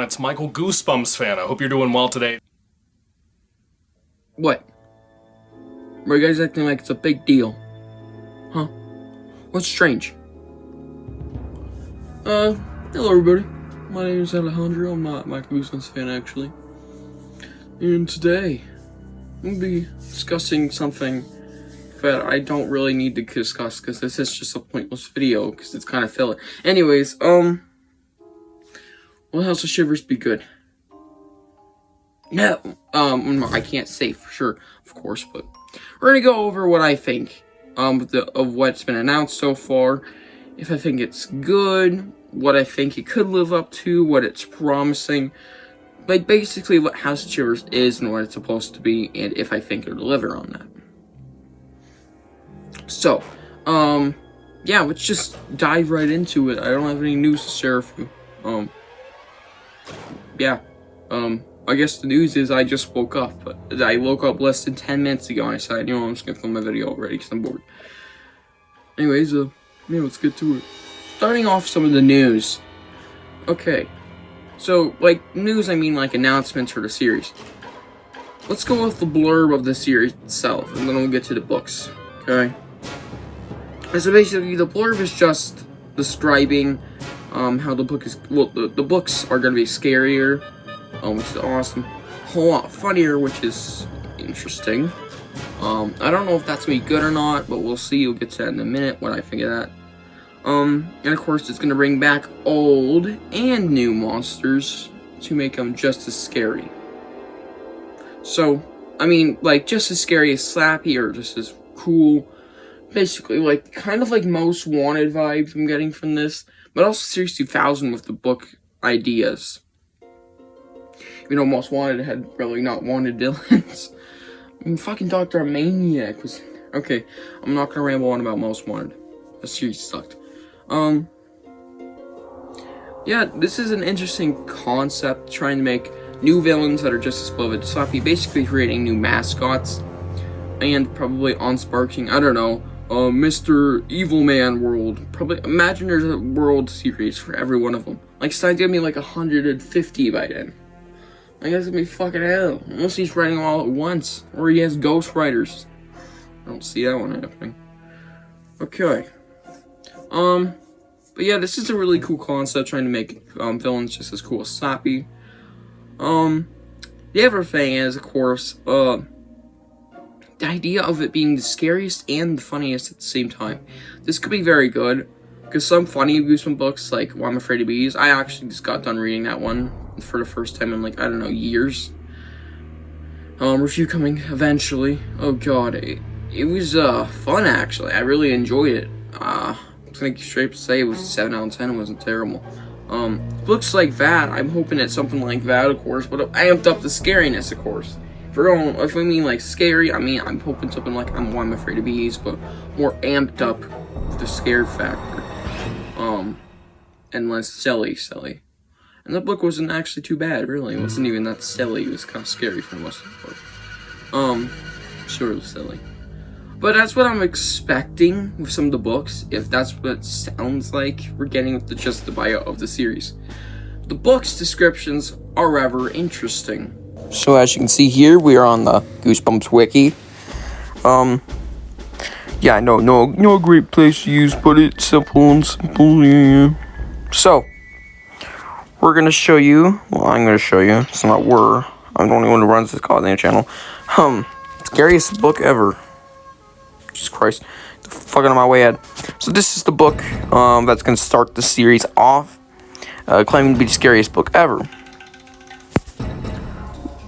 on? It's Michael, Goosebumps fan. I hope you're doing well today. What? Are you guys acting like it's a big deal? Huh? What's strange? Hello everybody. My name is Alejandro. I'm not Michael Goosebumps fan, actually. And today, I'm gonna be discussing something that I don't really need to discuss, because this is just a pointless video, because it's kind of filler. Anyways, will House of Shivers be good? No, I can't say for sure, of course, but we're gonna go over what I think, of what's been announced so far, if I think it's good, what I think it could live up to, what it's promising, like basically what House of Shivers is and what it's supposed to be, and if I think it'll deliver on that. So, yeah, let's just dive right into it. I don't have any news to share with you. I guess the news is I just woke up, but I woke up less than 10 minutes ago, and I said, you know, I'm just gonna film my video already, because I'm bored. Anyways, yeah, let's get to it. Starting off some of the news. Okay, so, like, news, I mean, like, announcements for the series. Let's go with the blurb of the series itself, and then we'll get to the books, okay? So basically, the blurb is just describing, how the book is, well, the books are gonna be scarier, which is awesome, a whole lot funnier, which is interesting. I don't know if that's gonna be good or not, but we'll see. We'll get to that in a minute, what I think of that. And of course, it's gonna bring back old and new monsters to make them just as scary. So, I mean, like, just as scary as Slappy, or just as cool. Basically, like, kind of like Most Wanted vibes I'm getting from this, but also Series 2000 with the book ideas. You know, Most Wanted had really not wanted villains. I mean, fucking Dr. Maniac was... Okay, I'm not gonna ramble on about Most Wanted. The series sucked. Yeah, this is an interesting concept, trying to make new villains that are just as beloved as Slappy, basically creating new mascots, and probably unsparking, I don't know, Mr. Evil Man world. Probably, imagine there's a world series for every one of them. Like, Stine's gonna be like 150 by then. Like, that's gonna be fucking hell. Unless he's writing them all at once, or he has ghost writers. I don't see that one happening. Okay. But yeah, this is a really cool concept, trying to make, villains just as cool as Slappy. The other thing is, of course, the idea of it being the scariest and the funniest at the same time. This could be very good, because some funny Goosebumps books, like Why I'm Afraid of Bees, I actually just got done reading that one for the first time in, like, I don't know, years. Review coming eventually. Oh god, it was, fun, actually. I really enjoyed it. I'm gonna straight up say it was a 7 out of 10, it wasn't terrible. Books like that, I'm hoping it's something like that, of course, but I amped up the scariness, of course. If we mean, like, scary, I mean, I'm hoping something like Why I'm Afraid of Bees, but more amped up the scare factor. And less silly. And the book wasn't actually too bad, really. It wasn't even that silly. It was kind of scary for most of the book. Sort of silly. But that's what I'm expecting with some of the books, if that's what it sounds like we're getting with just the bio of the series. The book's descriptions are rather interesting. So as you can see here, we are on the Goosebumps wiki. Yeah, no great place to use, but it's simple, yeah. So, we're gonna show you, well, I'm gonna show you, it's not we're, I'm the only one who runs this goddamn channel. Scariest book ever. Jesus Christ, the fuck out of my way, Ed. So this is the book, that's gonna start the series off, claiming to be the scariest book ever.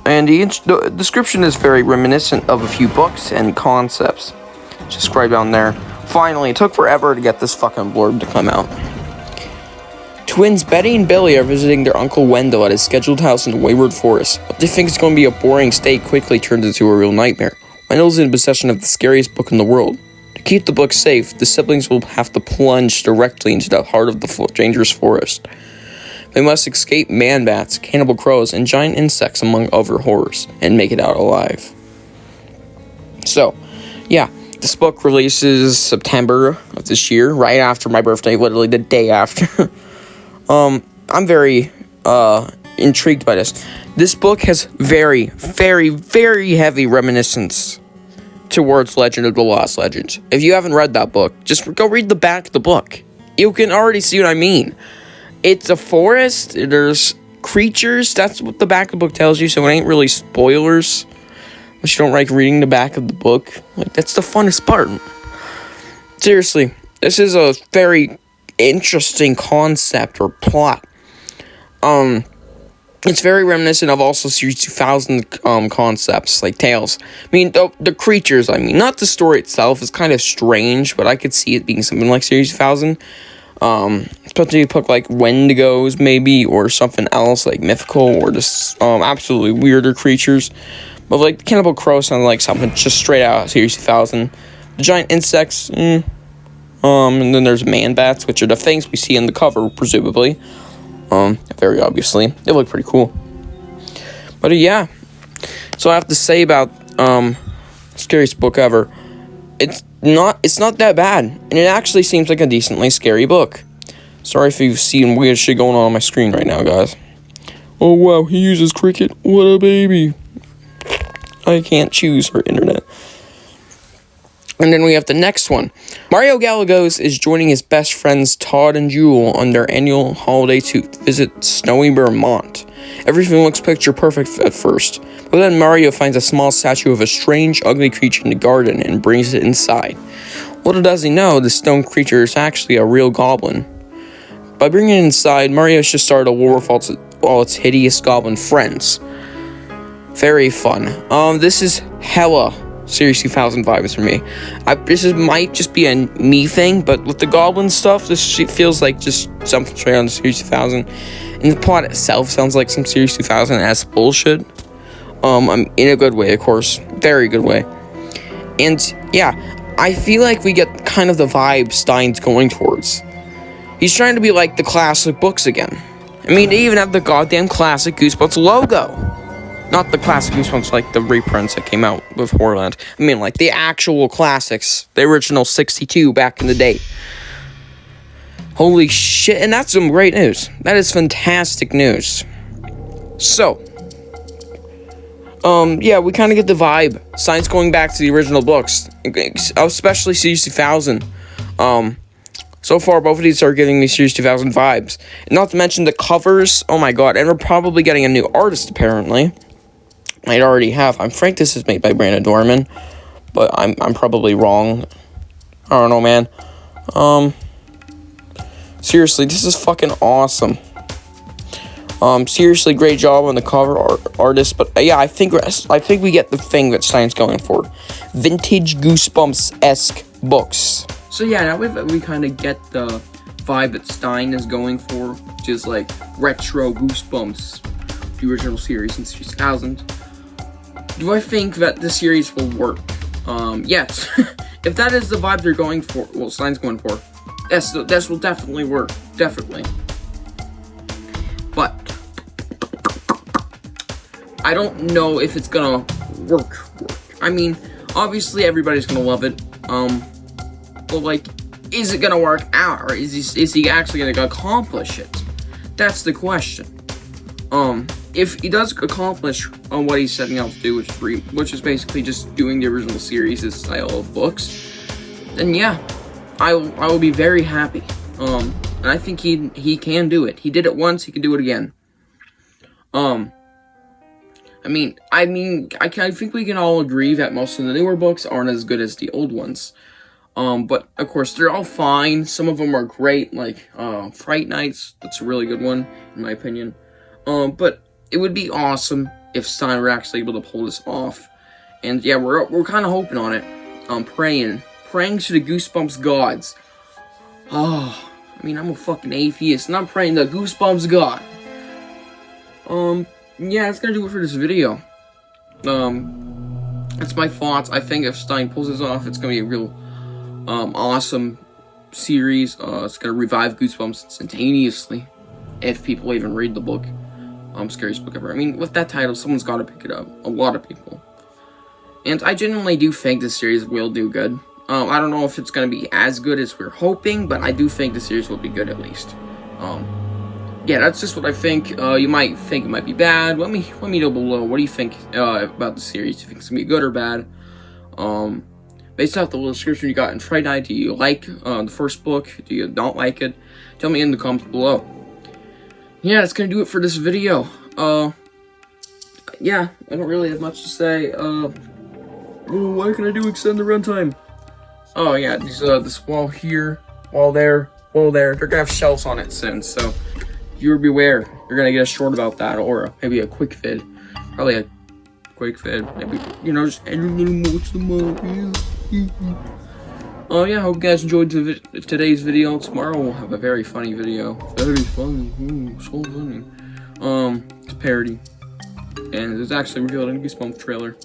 And the description is very reminiscent of a few books and concepts. Just right down there. Finally, it took forever to get this fucking blurb to come out. Twins Betty and Billy are visiting their Uncle Wendell at his scheduled house in the Wayward Forest. What they think is going to be a boring stay quickly turns into a real nightmare. Wendell's in possession of the scariest book in the world. To keep the book safe, the siblings will have to plunge directly into the heart of the dangerous forest. They must escape man-bats, cannibal crows, and giant insects, among other horrors, and make it out alive. So, yeah, this book releases September of this year, right after my birthday, literally the day after. I'm very intrigued by this. This book has very, very, very heavy reminiscence towards Legend of the Lost Legends. If you haven't read that book, just go read the back of the book. You can already see what I mean. It's a forest, there's creatures, that's what the back of the book tells you, so it ain't really spoilers. Unless you don't like reading the back of the book. Like, that's the funnest part. Seriously, this is a very interesting concept or plot. It's very reminiscent of also Series 2000 concepts, like Tales. I mean, the creatures, not the story itself is kind of strange, but I could see it being something like Series 2000. Especially you put, like, Wendigos, maybe, or something else, like mythical, or just, absolutely weirder creatures. But, like, the Cannibal Crow sounded like something just straight out of Series 2000. The giant insects, and then there's man-bats, which are the things we see in the cover, presumably. Very obviously. They look pretty cool. But, yeah. So I have to say about, scariest book ever. It's not that bad. And it actually seems like a decently scary book. Sorry if you've seen weird shit going on my screen right now, guys. Oh, wow, he uses cricket. What a baby. I can't choose for internet. And then we have the next one. Mario Galagos is joining his best friends Todd and Jewel on their annual holiday to visit snowy Vermont. Everything looks picture perfect at first, but then Mario finds a small statue of a strange, ugly creature in the garden and brings it inside. Little does he know, the stone creature is actually a real goblin. By bringing it inside, Mario's just started a war with all its hideous goblin friends. Very fun. This is hella Series 2000 vibes for me. Might just be a me thing, but with the goblin stuff, this feels like just something straight on the Series 2000. And the plot itself sounds like some Series 2000-esque bullshit. In a good way, of course. Very good way. And, yeah, I feel like we get kind of the vibe Stine's going towards. He's trying to be like the classic books again. I mean, they even have the goddamn classic Goosebumps logo. Not the classic Goosebumps, like the reprints that came out with Horrorland. I mean, like, the actual classics. The original 62 back in the day. Holy shit, and that's some great news. That is fantastic news. So, yeah, we kind of get the vibe. Stine's going back to the original books. Especially Series 2000. So far, both of these are getting me Series 2000 vibes. And not to mention the covers. Oh my god, and we're probably getting a new artist, apparently. Might already have. I'm frank, this is made by Brandon Dorman, but I'm probably wrong. I don't know, man. Seriously, this is fucking awesome. Seriously, great job on the cover artist, but yeah, I think we get the thing that Stine's going for. Vintage Goosebumps-esque books. So yeah, now we kind of get the vibe that Stine is going for, which is like retro Goosebumps, the original series in 2000. Do I think that the series will work? Yes. If that is the vibe they're going for, well, Stine's going for, this will definitely work. Definitely. But I don't know if it's gonna work. I mean, obviously everybody's gonna love it. But like, is it gonna work out, or is he actually gonna accomplish it? That's the question. If he does accomplish what he's setting out to do, which is basically just doing the original series' style of books, then yeah, I will be very happy. And I think he can do it. He did it once, he can do it again. I think we can all agree that most of the newer books aren't as good as the old ones. But of course they're all fine. Some of them are great, like Fright Nights. That's a really good one, in my opinion. But it would be awesome if Stine were actually able to pull this off. And yeah, we're kind of hoping on it. Praying to the Goosebumps gods. Oh, I'm a fucking atheist, and I'm praying to Goosebumps god. Yeah, that's gonna do it for this video. That's my thoughts. I think if Stine pulls this off, it's gonna be a real, awesome series. It's gonna revive Goosebumps instantaneously, if people even read the book. Scariest book ever. With that title, someone's gotta pick it up. A lot of people. And I genuinely do think this series will do good. I don't know if it's gonna be as good as we're hoping, but I do think the series will be good at least. yeah, that's just what I think. You might think it might be bad. Let me know below. What do you think about the series? Do you think it's gonna be good or bad? Based off the little description you got in Friday Night, do you like the first book? Do you not like it? Tell me in the comments below. Yeah, that's gonna do it for this video. Yeah, I don't really have much to say. What can I do? Extend the runtime. Oh yeah, these this wall here, wall there, they're gonna have shelves on it soon, so you beware. You're gonna get a short about that, or maybe a quick vid. Probably a quick vid. Maybe, you know, just watch them all. Oh yeah, hope you guys enjoyed today's video. Tomorrow we'll have a very funny video. Very funny. Ooh, so funny. It's a parody. And it's actually revealed in Goosebumps trailer.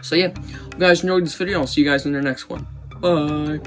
So yeah, hope you guys enjoyed this video. I'll see you guys in the next one. Bye.